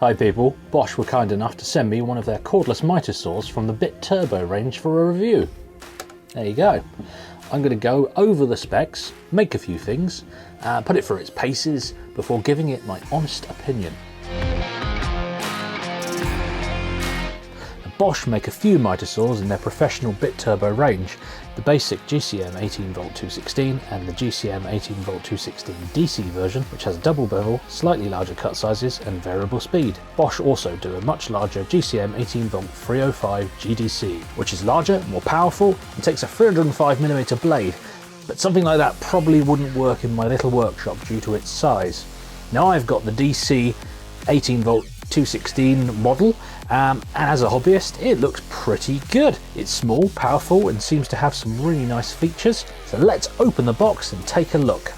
Hi people, Bosch were kind enough to send me one of their cordless mitre saws from the BITURBO range for a review. There you go. I'm going to go over the specs, make a few things, put it through its paces before giving it my honest opinion. Bosch make a few mitre saws in their professional BITURBO range, the basic GCM 18V-216 and the GCM 18V-216 DC version, which has double bevel, slightly larger cut sizes and variable speed. Bosch also do a much larger GCM 18V-305 GDC, which is larger, more powerful and takes a 305mm blade, but something like that probably wouldn't work in my little workshop due to its size. Now I've got the DC 18V-216 model, and as a hobbyist it looks pretty good. It's small, powerful and seems to have some really nice features, so let's open the box and take a look.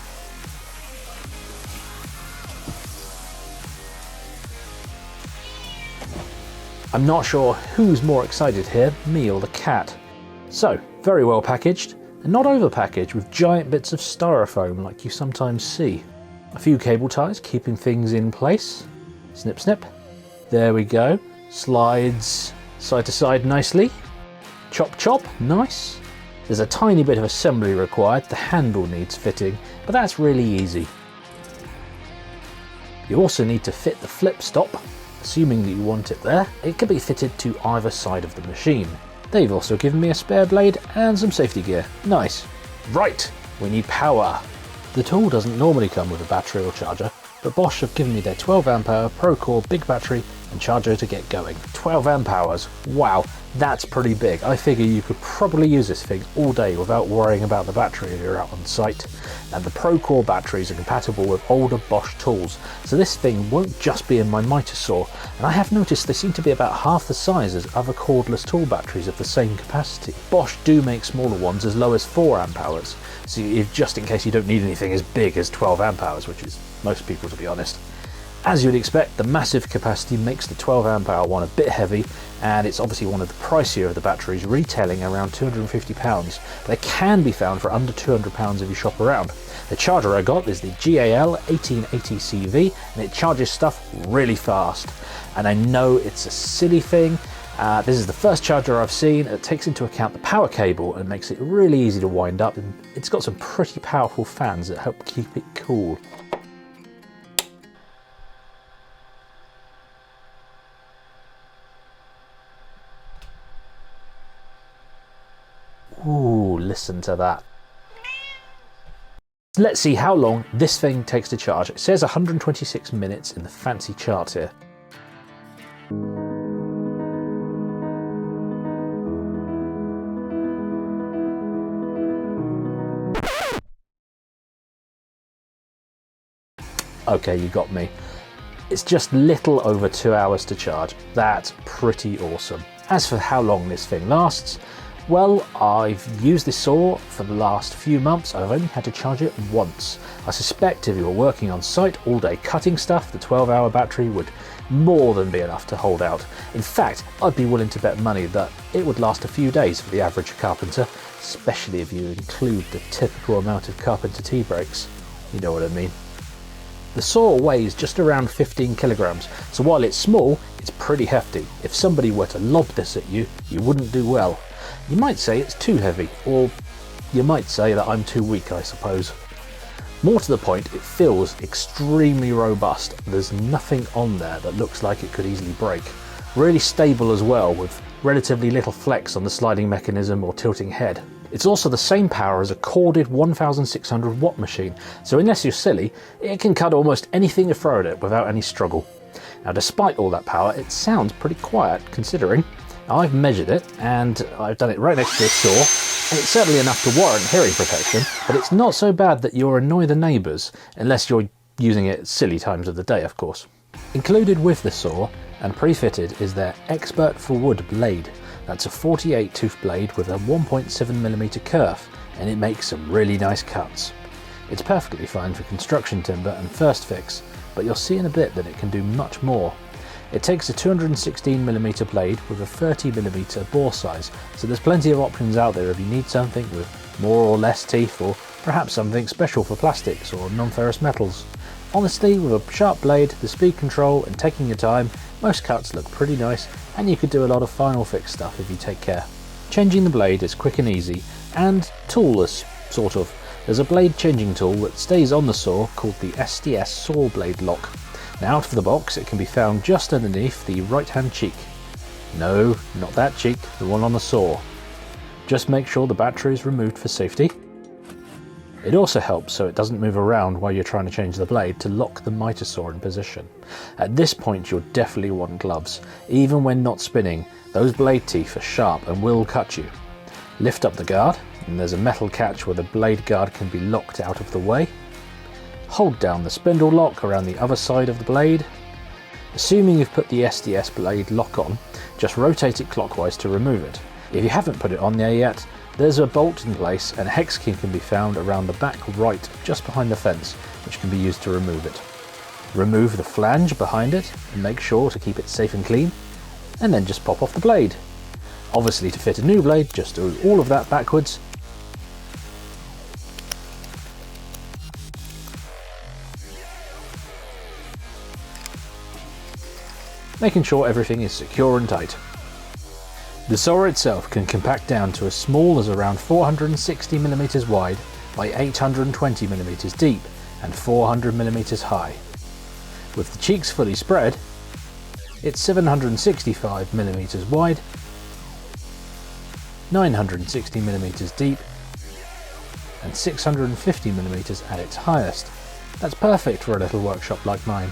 I'm not sure who's more excited here, me or the cat. So, very well packaged and not over packaged with giant bits of styrofoam like you sometimes see. A few cable ties keeping things in place. Snip snip. There we go. Slides side to side nicely. Chop chop, nice. There's a tiny bit of assembly required, the handle needs fitting, but that's really easy. You also need to fit the flip stop, assuming that you want it there. It can be fitted to either side of the machine. They've also given me a spare blade and some safety gear, nice. Right, we need power. The tool doesn't normally come with a battery or charger, but Bosch have given me their 12Ah Procore big battery and charger to get going. 12 amp hours, wow, that's pretty big. I figure you could probably use this thing all day without worrying about the battery if you're out on site. And the Procore batteries are compatible with older Bosch tools, so this thing won't just be in my mitre saw, and I have noticed they seem to be about half the size as other cordless tool batteries of the same capacity. Bosch do make smaller ones as low as 4 amp hours, so just in case you don't need anything as big as 12 amp hours, which is most people to be honest. As you'd expect, the massive capacity makes the 12 amp hour one a bit heavy, and it's obviously one of the pricier of the batteries, retailing around £250, but they can be found for under £200 if you shop around. The charger I got is the GAL 1880CV, and it charges stuff really fast. And I know it's a silly thing, this is the first charger I've seen that takes into account the power cable and makes it really easy to wind up, and it's got some pretty powerful fans that help keep it cool. Ooh, listen to that. Let's see how long this thing takes to charge. It says 126 minutes in the fancy chart here. Okay, you got me. It's just little over 2 hours to charge. That's pretty awesome. As for how long this thing lasts, well, I've used this saw for the last few months. I've only had to charge it once. I suspect if you were working on site all day cutting stuff, the 12-hour battery would more than be enough to hold out. In fact, I'd be willing to bet money that it would last a few days for the average carpenter, especially if you include the typical amount of carpenter tea breaks. You know what I mean. The saw weighs just around 15 kilograms, so while it's small, it's pretty hefty. If somebody were to lob this at you, you wouldn't do well. You might say it's too heavy, or you might say that I'm too weak, I suppose. More to the point, it feels extremely robust. There's nothing on there that looks like it could easily break. Really stable as well, with relatively little flex on the sliding mechanism or tilting head. It's also the same power as a corded 1600 watt machine, so unless you're silly, it can cut almost anything you throw at it without any struggle. Now despite all that power, it sounds pretty quiet considering. I've measured it, and I've done it right next to a saw, and it's certainly enough to warrant hearing protection, but it's not so bad that you'll annoy the neighbours, unless you're using it at silly times of the day, of course. Included with the saw, and pre-fitted, is their Expert for Wood blade. That's a 48 tooth blade with a 1.7mm kerf, and it makes some really nice cuts. It's perfectly fine for construction timber and first fix, but you'll see in a bit that it can do much more. It takes a 216mm blade with a 30mm bore size, so there's plenty of options out there if you need something with more or less teeth, or perhaps something special for plastics or non-ferrous metals. Honestly, with a sharp blade, the speed control and taking your time, most cuts look pretty nice, and you could do a lot of final fix stuff if you take care. Changing the blade is quick and easy, and toolless, sort of. There's a blade changing tool that stays on the saw called the SDS saw blade lock. Now out of the box it can be found just underneath the right hand cheek. No, not that cheek, the one on the saw. Just make sure the battery is removed for safety. It also helps so it doesn't move around while you're trying to change the blade to lock the mitre saw in position. At this point you'll definitely want gloves. Even when not spinning, those blade teeth are sharp and will cut you. Lift up the guard, and there's a metal catch where the blade guard can be locked out of the way. Hold down the spindle lock around the other side of the blade. Assuming you've put the SDS blade lock on, just rotate it clockwise to remove it. If you haven't put it on there yet, there's a bolt in place and a hex key can be found around the back right just behind the fence, which can be used to remove it. Remove the flange behind it and make sure to keep it safe and clean, and then just pop off the blade. Obviously to fit a new blade, just do all of that backwards. Making sure everything is secure and tight. The saw itself can compact down to as small as around 460mm wide by 820mm deep and 400mm high. With the cheeks fully spread, it's 765mm wide, 960mm deep and 650mm at its highest. That's perfect for a little workshop like mine.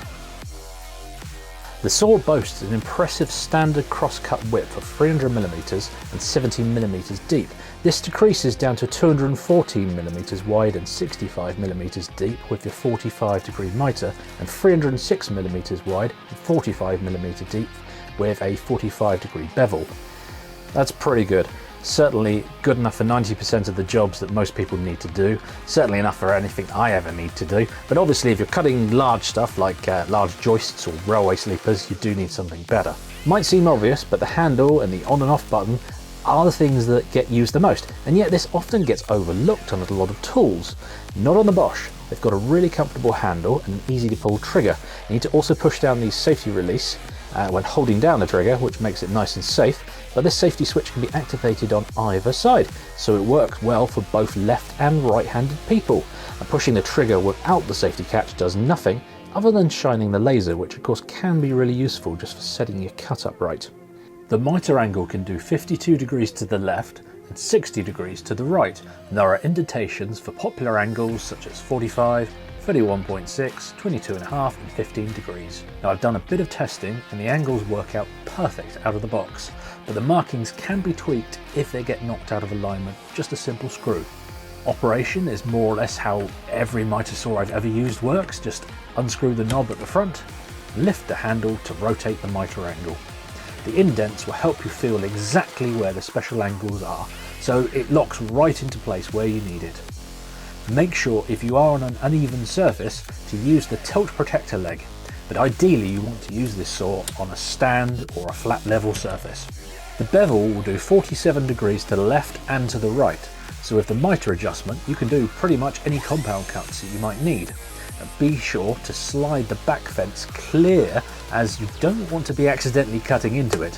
The saw boasts an impressive standard cross-cut width of 300mm and 70mm deep. This decreases down to 214mm wide and 65mm deep with your 45-degree mitre, and 306mm wide and 45mm deep with a 45-degree bevel. That's pretty good. Certainly good enough for 90% of the jobs that most people need to do, certainly enough for anything I ever need to do, but obviously if you're cutting large stuff like large joists or railway sleepers, you do need something better. Might seem obvious, but the handle and the on and off button are the things that get used the most, and yet this often gets overlooked on a lot of tools. Not on the Bosch. They've got a really comfortable handle and an easy to pull trigger. You need to also push down the safety release when holding down the trigger, which makes it nice and safe, but this safety switch can be activated on either side, so it works well for both left and right-handed people. And pushing the trigger without the safety catch does nothing other than shining the laser, which of course can be really useful just for setting your cut up right. The mitre angle can do 52 degrees to the left and 60 degrees to the right, and there are indentations for popular angles such as 45, 31.6, 22.5 and 15 degrees. Now I've done a bit of testing and the angles work out perfect out of the box, but the markings can be tweaked if they get knocked out of alignment, just a simple screw. Operation is more or less how every mitre saw I've ever used works. Just unscrew the knob at the front, lift the handle to rotate the mitre angle. The indents will help you feel exactly where the special angles are, so it locks right into place where you need it. Make sure if you are on an uneven surface to use the tilt protector leg, but ideally you want to use this saw on a stand or a flat level surface. The bevel will do 47 degrees to the left and to the right, so with the mitre adjustment you can do pretty much any compound cuts that you might need. And be sure to slide the back fence clear, as you don't want to be accidentally cutting into it.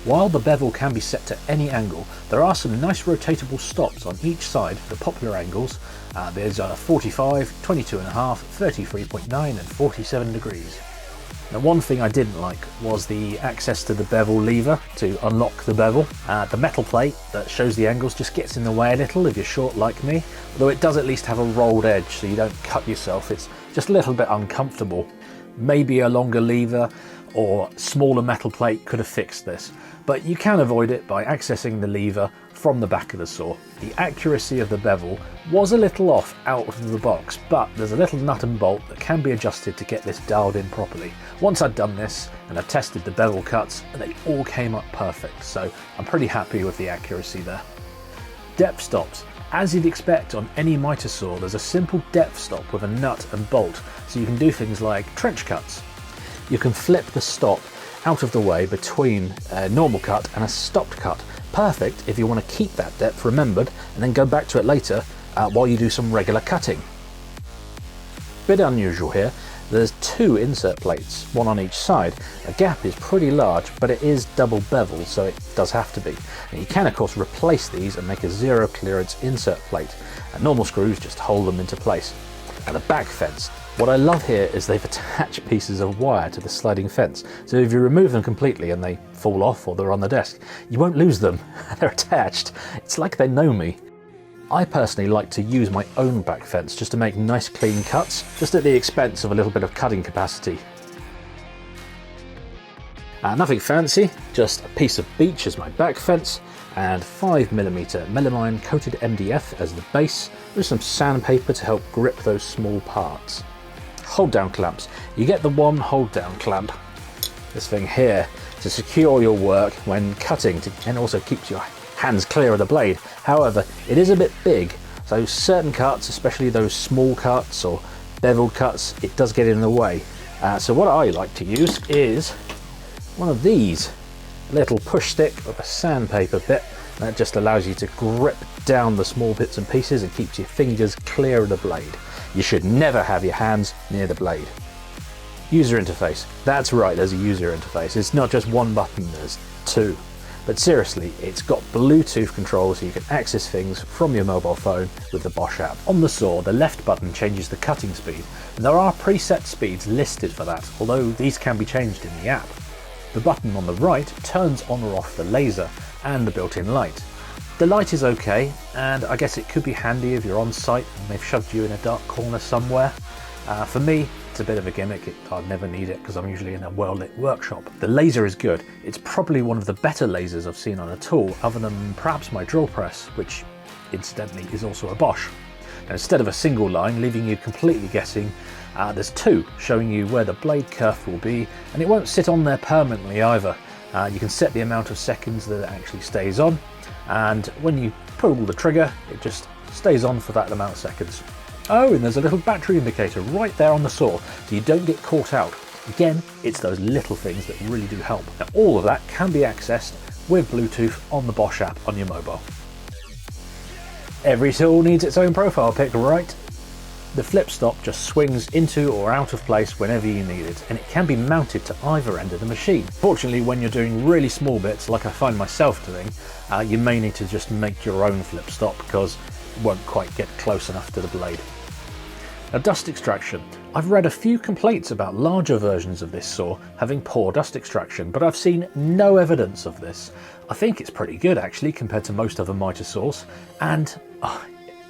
While the bevel can be set to any angle, there are some nice rotatable stops on each side for the popular angles. There's 45, 22.5, 33.9 and 47 degrees. Now one thing I didn't like was the access to the bevel lever to unlock the bevel. The metal plate that shows the angles just gets in the way a little if you're short like me, although it does at least have a rolled edge so you don't cut yourself. It's just a little bit uncomfortable. Maybe a longer lever or smaller metal plate could have fixed this, but you can avoid it by accessing the lever from the back of the saw. The accuracy of the bevel was a little off out of the box, but there's a little nut and bolt that can be adjusted to get this dialed in properly. Once I'd done this and I tested the bevel cuts, they all came up perfect, so I'm pretty happy with the accuracy there. Depth stops. As you'd expect on any mitre saw, there's a simple depth stop with a nut and bolt, so you can do things like trench cuts. You can flip the stop out of the way between a normal cut and a stopped cut. Perfect if you want to keep that depth remembered and then go back to it later while you do some regular cutting. Bit unusual here, There's two insert plates, one on each side. The gap is pretty large, but it is double bevel, so it does have to be. And you can of course replace these and make a zero clearance insert plate. And normal screws just hold them into place. And the back fence. What I love here is they've attached pieces of wire to the sliding fence, so if you remove them completely and they fall off or they're on the desk, you won't lose them. They're attached. It's like they know me. I personally like to use my own back fence just to make nice clean cuts, just at the expense of a little bit of cutting capacity. Nothing fancy, just a piece of beech as my back fence and 5mm melamine coated MDF as the base with some sandpaper to help grip those small parts. Hold down clamps. You get the one hold down clamp, this thing here, to secure your work when cutting and also keeps your hands clear of the blade. However, it is a bit big, so certain cuts, especially those small cuts or beveled cuts, it does get in the way. So what I like to use is one of these, little push stick with a sandpaper bit. That just allows you to grip down the small bits and pieces and keeps your fingers clear of the blade. You should never have your hands near the blade. User interface. That's right, there's a user interface. It's not just one button, there's two. But seriously, it's got Bluetooth controls so you can access things from your mobile phone with the Bosch app. On the saw, the left button changes the cutting speed, and there are preset speeds listed for that, although these can be changed in the app. The button on the right turns on or off the laser and the built-in light. The light is okay, and I guess it could be handy if you're on site and they've shoved you in a dark corner somewhere. For me, it's a bit of a gimmick. I'd never need it because I'm usually in a well-lit workshop. The laser is good. It's probably one of the better lasers I've seen on a tool, other than perhaps my drill press, which incidentally is also a Bosch. Now, instead of a single line leaving you completely guessing, there's two showing you where the blade kerf will be, and it won't sit on there permanently either. You can set the amount of seconds that it actually stays on, and when you pull the trigger, it just stays on for that amount of seconds. Oh, and there's a little battery indicator right there on the saw, so you don't get caught out. Again, it's those little things that really do help. Now, all of that can be accessed with Bluetooth on the Bosch app on your mobile. Every tool needs its own profile pic, right? The flip stop just swings into or out of place whenever you need it, and it can be mounted to either end of the machine. Fortunately, when you're doing really small bits, like I find myself doing, you may need to just make your own flip stop because it won't quite get close enough to the blade. Now, dust extraction. I've read a few complaints about larger versions of this saw having poor dust extraction, but I've seen no evidence of this. I think it's pretty good actually compared to most other mitre saws, and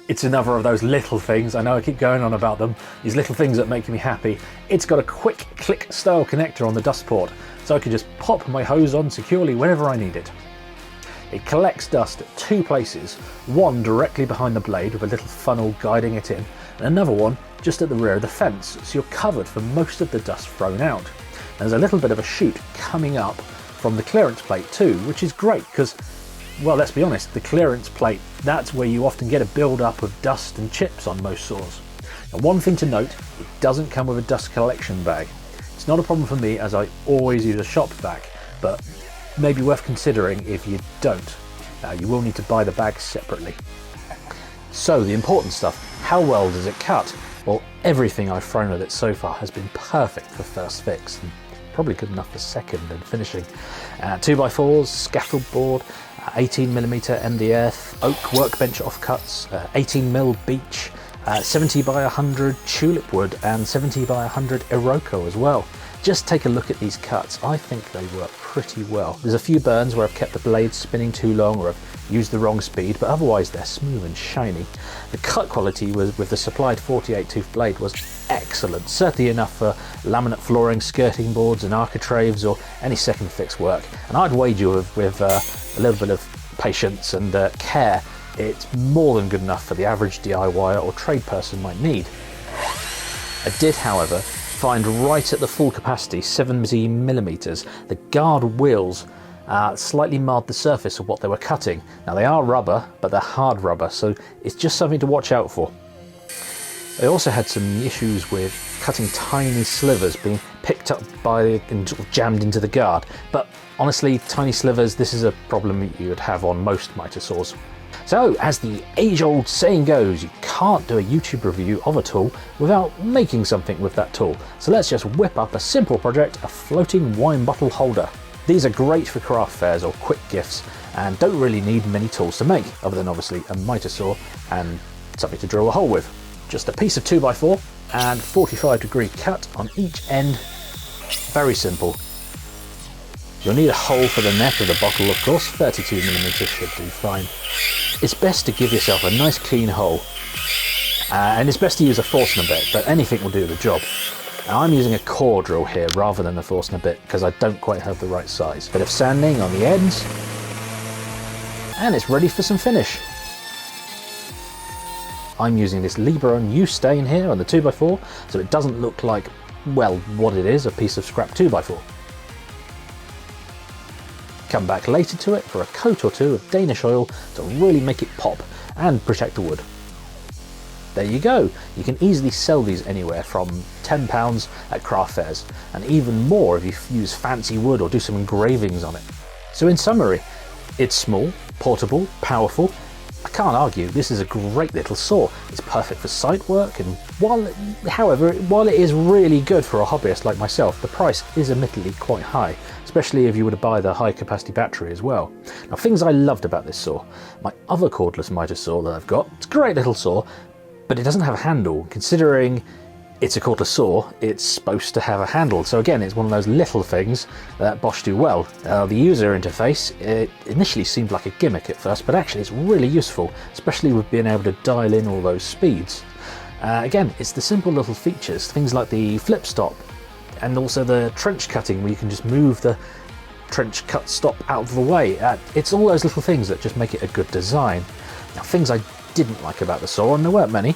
it's another of those little things. I know I keep going on about them, these little things that make me happy. It's got a quick click style connector on the dust port, so I can just pop my hose on securely whenever I need it. It collects dust at two places, one directly behind the blade with a little funnel guiding it in, and another one just at the rear of the fence, so you're covered for most of the dust thrown out. There's a little bit of a chute coming up from the clearance plate too, which is great because, well, let's be honest, the clearance plate, that's where you often get a build-up of dust and chips on most saws. Now, one thing to note, it doesn't come with a dust collection bag. It's not a problem for me as I always use a shop vac, but maybe worth considering if you don't. You will need to buy the bag separately. So the important stuff, how well does it cut? Well, everything I've thrown at it so far has been perfect for first fix, and probably good enough for second and finishing. 2x4s, scaffold board, 18mm MDF, oak workbench offcuts, 18mm beech, 70x100 tulip wood and 70x100 Iroko as well. Just take a look at these cuts. I think they work pretty well. There's a few burns where I've kept the blade spinning too long or I've used the wrong speed, but otherwise they're smooth and shiny. The cut quality with the supplied 48 tooth blade was excellent, certainly enough for laminate flooring, skirting boards and architraves or any second fix work. And I'd wager with a little bit of patience and care, it's more than good enough for the average DIYer or trade person might need. I did, however, find right at the full capacity 70mm, the guard wheels slightly marred the surface of what they were cutting. Now they are rubber, but they're hard rubber, so it's just something to watch out for. They also had some issues with cutting tiny slivers being picked up by and sort of jammed into the guard, but honestly, tiny slivers, this is a problem you would have on most mitre saws. So, as the age-old saying goes, you can't do a YouTube review of a tool without making something with that tool. So let's just whip up a simple project, a floating wine bottle holder. These are great for craft fairs or quick gifts and don't really need many tools to make, other than obviously a mitre saw and something to drill a hole with. Just a piece of 2x4 and 45-degree cut on each end. Very simple. You'll need a hole for the neck of the bottle, of course. 32mm should do fine. It's best to give yourself a nice clean hole, and it's best to use a Forstner bit, but anything will do the job. Now I'm using a core drill here rather than a Forstner bit because I don't quite have the right size. Bit of sanding on the ends, and it's ready for some finish. I'm using this Libron U stain here on the 2x4 so it doesn't look like, well, what it is, a piece of scrap 2x4. Come back later to it for a coat or two of Danish oil to really make it pop and protect the wood. There you go. You can easily sell these anywhere from £10 at craft fairs, and even more if you use fancy wood or do some engravings on it. So in summary, it's small, portable, powerful. I can't argue, this is a great little saw. It's perfect for site work, and while it is really good for a hobbyist like myself, the price is admittedly quite high, especially if you were to buy the high capacity battery as well. Now, things I loved about this saw: my other cordless mitre saw that I've got, it's a great little saw, but it doesn't have a handle. Considering it's a cordless saw, it's supposed to have a handle. So again, it's one of those little things that Bosch do well. The user interface, it initially seemed like a gimmick at first, but actually it's really useful, especially with being able to dial in all those speeds. Again, it's the simple little features, things like the flip stop, and also the trench cutting where you can just move the trench cut stop out of the way. It's all those little things that just make it a good design. Now, things I didn't like about the saw, and there weren't many: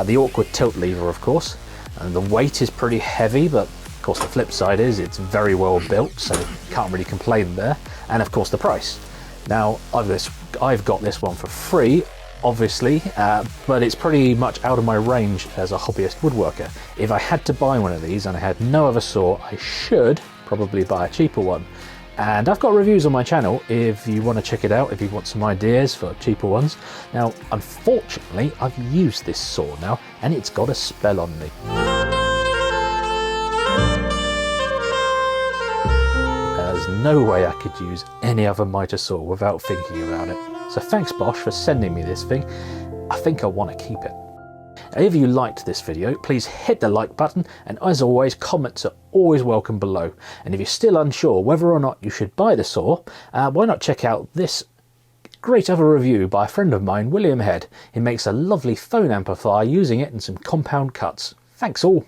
the awkward tilt lever, of course, and the weight is pretty heavy, but of course the flip side is it's very well built, so can't really complain there. And of course the price. Now I've got this one for free, obviously, but it's pretty much out of my range as a hobbyist woodworker. If I had to buy one of these and I had no other saw, I should probably buy a cheaper one. And I've got reviews on my channel if you want to check it out, if you want some ideas for cheaper ones. Now, unfortunately, I've used this saw now, and it's got a spell on me. There's no way I could use any other mitre saw without thinking about it. So thanks, Bosch, for sending me this thing. I think I want to keep it. If you liked this video, please hit the like button, and as always, comments are always welcome below. And if you're still unsure whether or not you should buy the saw, why not check out this great other review by a friend of mine, William Head. He makes a lovely phone amplifier using it and some compound cuts. Thanks all.